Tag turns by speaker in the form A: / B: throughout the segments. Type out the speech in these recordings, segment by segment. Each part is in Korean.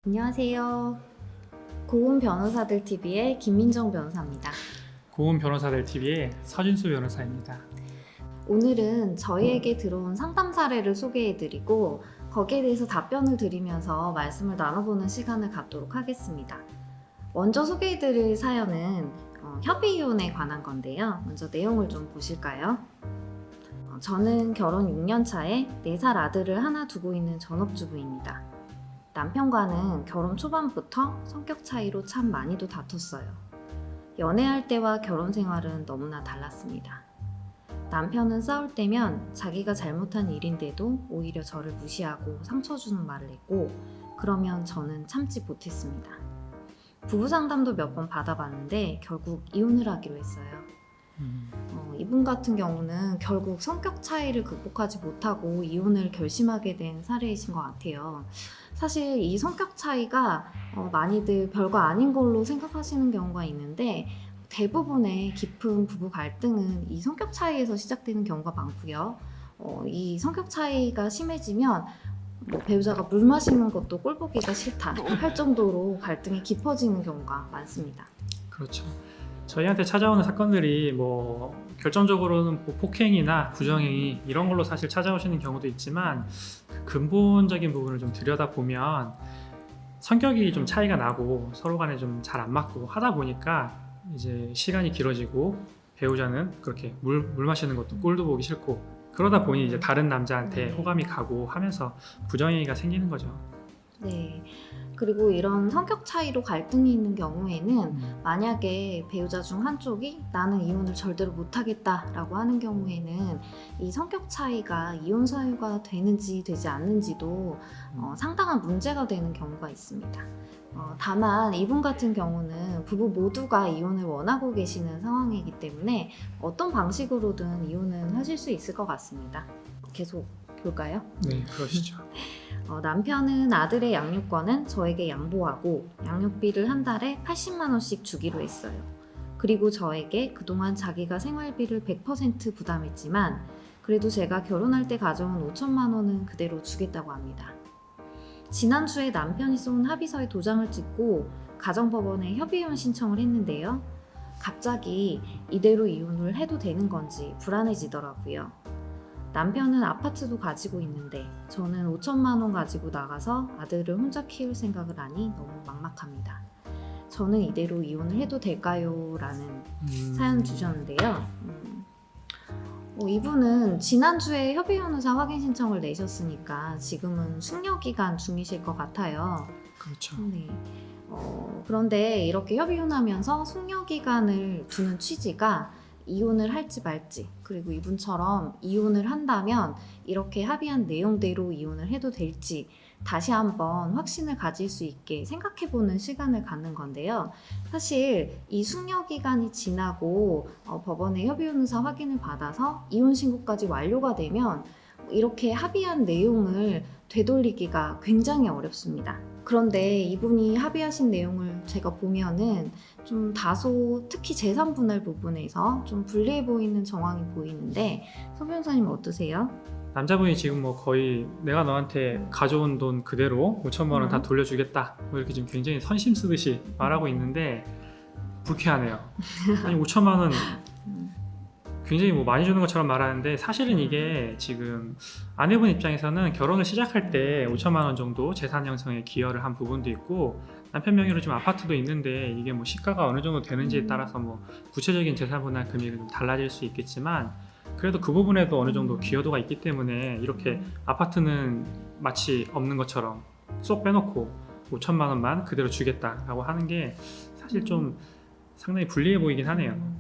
A: 안녕하세요. 고운 변호사들 TV의 김민정 변호사입니다.
B: 고운 변호사들 TV의 서진수 변호사입니다.
A: 오늘은 저희에게 들어온 상담 사례를 소개해드리고 거기에 대해서 답변을 드리면서 말씀을 나눠보는 시간을 갖도록 하겠습니다. 먼저 소개해드릴 사연은 협의이혼에 관한 건데요. 먼저 내용을 좀 보실까요? 저는 결혼 6년 차에 4살 아들을 하나 두고 있는 전업주부입니다. 남편과는 결혼 초반부터 성격 차이로 참 많이도 다퉜어요. 연애할 때와 결혼 생활은 너무나 달랐습니다. 남편은 싸울 때면 자기가 잘못한 일인데도 오히려 저를 무시하고 상처 주는 말을 했고, 그러면 저는 참지 못했습니다. 부부 상담도 몇 번 받아봤는데 결국 이혼을 하기로 했어요. 이분 같은 경우는 결국 성격 차이를 극복하지 못하고 이혼을 결심하게 된 사례이신 것 같아요. 사실 이 성격 차이가 많이들 별거 아닌 걸로 생각하시는 경우가 있는데, 대부분의 깊은 부부 갈등은 이 성격 차이에서 시작되는 경우가 많고요. 이 성격 차이가 심해지면 배우자가 물 마시는 것도 꼴 보기가 싫다 할 정도로 갈등이 깊어지는 경우가 많습니다.
B: 그렇죠. 저희한테 찾아오는 사건들이 결정적으로는 폭행이나 부정행위 이런 걸로 사실 찾아오시는 경우도 있지만, 그 근본적인 부분을 좀 들여다보면 성격이 좀 차이가 나고 서로 간에 좀 잘 안 맞고 하다 보니까 이제 시간이 길어지고 배우자는 그렇게 물 마시는 것도 꼴도 보기 싫고, 그러다 보니 이제 다른 남자한테 호감이 가고 하면서 부정행위가 생기는 거죠.
A: 네. 그리고 이런 성격 차이로 갈등이 있는 경우에는 만약에 배우자 중 한쪽이 나는 이혼을 절대로 못하겠다라고 하는 경우에는 이 성격 차이가 이혼 사유가 되는지 되지 않는지도 상당한 문제가 되는 경우가 있습니다. 다만 이분 같은 경우는 부부 모두가 이혼을 원하고 계시는 상황이기 때문에 어떤 방식으로든 이혼은 하실 수 있을 것 같습니다. 계속 볼까요?
B: 네, 그러시죠.
A: 남편은 아들의 양육권은 저에게 양보하고 양육비를 한 달에 80만 원씩 주기로 했어요. 그리고 저에게 그동안 자기가 생활비를 100% 부담했지만 그래도 제가 결혼할 때 가져온 5천만 원은 그대로 주겠다고 합니다. 지난주에 남편이 쏜 합의서에 도장을 찍고 가정법원에 협의이혼 신청을 했는데요. 갑자기 이대로 이혼을 해도 되는 건지 불안해지더라고요. 남편은 아파트도 가지고 있는데 저는 5천만 원 가지고 나가서 아들을 혼자 키울 생각을 하니 너무 막막합니다. 저는 이대로 이혼을 해도 될까요? 라는 사연 주셨는데요. 이분은 지난주에 협의변호사 확인 신청을 내셨으니까 지금은 숙려기간 중이실 것 같아요.
B: 그렇죠.
A: 네. 그런데 이렇게 협의혼하면서 숙려기간을 두는 취지가 이혼을 할지 말지, 그리고 이분처럼 이혼을 한다면 이렇게 합의한 내용대로 이혼을 해도 될지 다시 한번 확신을 가질 수 있게 생각해보는 시간을 갖는 건데요. 사실 이 숙려기간이 지나고 법원에 협의혼의사 확인을 받아서 이혼 신고까지 완료가 되면 이렇게 합의한 내용을 되돌리기가 굉장히 어렵습니다. 그런데 이분이 합의하신 내용을 제가 보면은 좀 다소 특히 재산 분할 부분에서 좀 불리해 보이는 정황이 보이는데 서 변호사님 어떠세요?
B: 남자분이 지금 거의 내가 너한테 가져온 돈 그대로 5천만 원 다 돌려주겠다 이렇게 지금 굉장히 선심 쓰듯이 말하고 있는데 불쾌하네요. 아니 5천만 원 굉장히 많이 주는 것처럼 말하는데, 사실은 이게 지금 아내분 입장에서는 결혼을 시작할 때 5천만 원 정도 재산 형성에 기여를 한 부분도 있고, 남편 명의로 지금 아파트도 있는데 이게 시가가 어느 정도 되는지에 따라서 구체적인 재산 분할 금액이 좀 달라질 수 있겠지만, 그래도 그 부분에도 어느 정도 기여도가 있기 때문에 이렇게 아파트는 마치 없는 것처럼 쏙 빼놓고 5천만 원만 그대로 주겠다라고 하는 게 사실 좀 상당히 불리해 보이긴 하네요.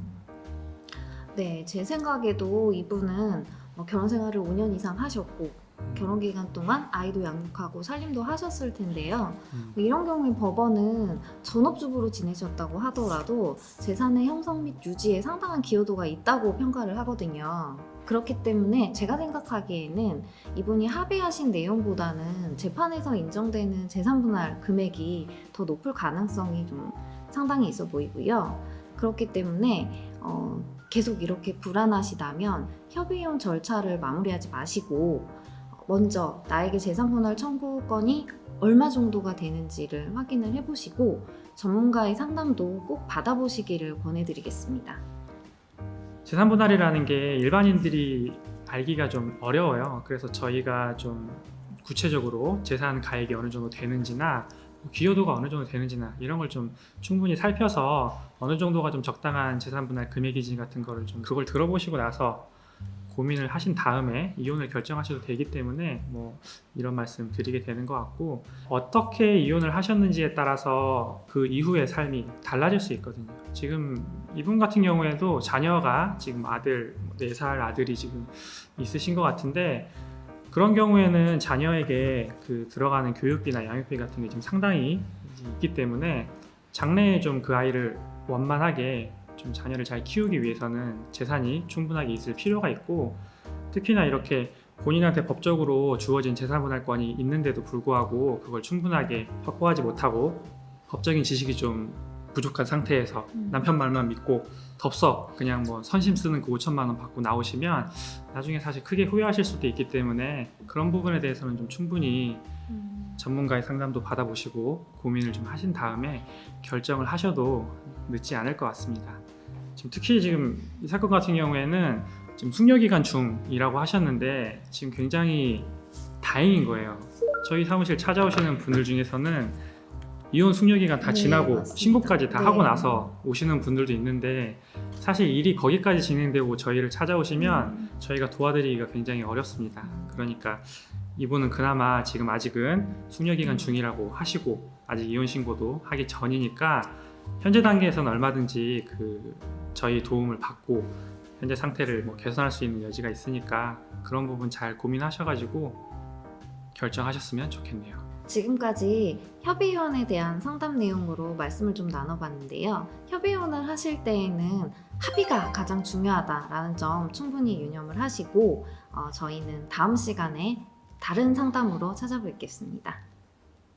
A: 네, 제 생각에도 이분은 결혼 생활을 5년 이상 하셨고 결혼 기간 동안 아이도 양육하고 살림도 하셨을 텐데요. 이런 경우에 법원은 전업주부로 지내셨다고 하더라도 재산의 형성 및 유지에 상당한 기여도가 있다고 평가를 하거든요. 그렇기 때문에 제가 생각하기에는 이분이 합의하신 내용보다는 재판에서 인정되는 재산분할 금액이 더 높을 가능성이 좀 상당히 있어 보이고요. 그렇기 때문에 계속 이렇게 불안하시다면 협의이혼 절차를 마무리하지 마시고 먼저 나에게 재산분할 청구권이 얼마 정도가 되는지를 확인을 해보시고 전문가의 상담도 꼭 받아보시기를 권해드리겠습니다.
B: 재산 분할이라는 게 일반인들이 알기가 좀 어려워요. 그래서 저희가 좀 구체적으로 재산 가액이 어느 정도 되는지나 기여도가 어느 정도 되는지나 이런 걸 좀 충분히 살펴서 어느 정도가 좀 적당한 재산 분할 금액이지 같은 거를 좀 그걸 들어보시고 나서 고민을 하신 다음에 이혼을 결정하셔도 되기 때문에 뭐 이런 말씀 드리게 되는 것 같고, 어떻게 이혼을 하셨는지에 따라서 그 이후의 삶이 달라질 수 있거든요. 지금 이분 같은 경우에도 자녀가 지금 아들 4살 아들이 지금 있으신 것 같은데, 그런 경우에는 자녀에게 그 들어가는 교육비나 양육비 같은 게 지금 상당히 있기 때문에 장래에 좀 그 아이를 원만하게 좀 자녀를 잘 키우기 위해서는 재산이 충분하게 있을 필요가 있고, 특히나 이렇게 본인한테 법적으로 주어진 재산분할권이 있는데도 불구하고 그걸 충분하게 확보하지 못하고 법적인 지식이 좀 부족한 상태에서 남편 말만 믿고 덥석 그냥 뭐 선심 쓰는 그 5천만 원 받고 나오시면 나중에 사실 크게 후회하실 수도 있기 때문에, 그런 부분에 대해서는 좀 충분히 전문가의 상담도 받아보시고 고민을 좀 하신 다음에 결정을 하셔도 늦지 않을 것 같습니다. 지금 특히 지금 이 사건 같은 경우에는 지금 숙려기간 중이라고 하셨는데 지금 굉장히 다행인 거예요. 저희 사무실 찾아오시는 분들 중에서는 이혼 숙려기간 다
A: 네,
B: 지나고
A: 맞습니다.
B: 신고까지 다
A: 네.
B: 하고 나서 오시는 분들도 있는데, 사실 일이 거기까지 진행되고 저희를 찾아오시면 저희가 도와드리기가 굉장히 어렵습니다. 그러니까 이분은 그나마 지금 아직은 숙려기간 중이라고 하시고 아직 이혼 신고도 하기 전이니까 현재 단계에서는 얼마든지 그 저희 도움을 받고 현재 상태를 뭐 개선할 수 있는 여지가 있으니까 그런 부분 잘 고민하셔가지고 결정하셨으면 좋겠네요.
A: 지금까지 협의혼에 대한 상담 내용으로 말씀을 좀 나눠봤는데요. 협의혼을 하실 때에는 합의가 가장 중요하다라는 점 충분히 유념을 하시고 저희는 다음 시간에 다른 상담으로 찾아뵙겠습니다.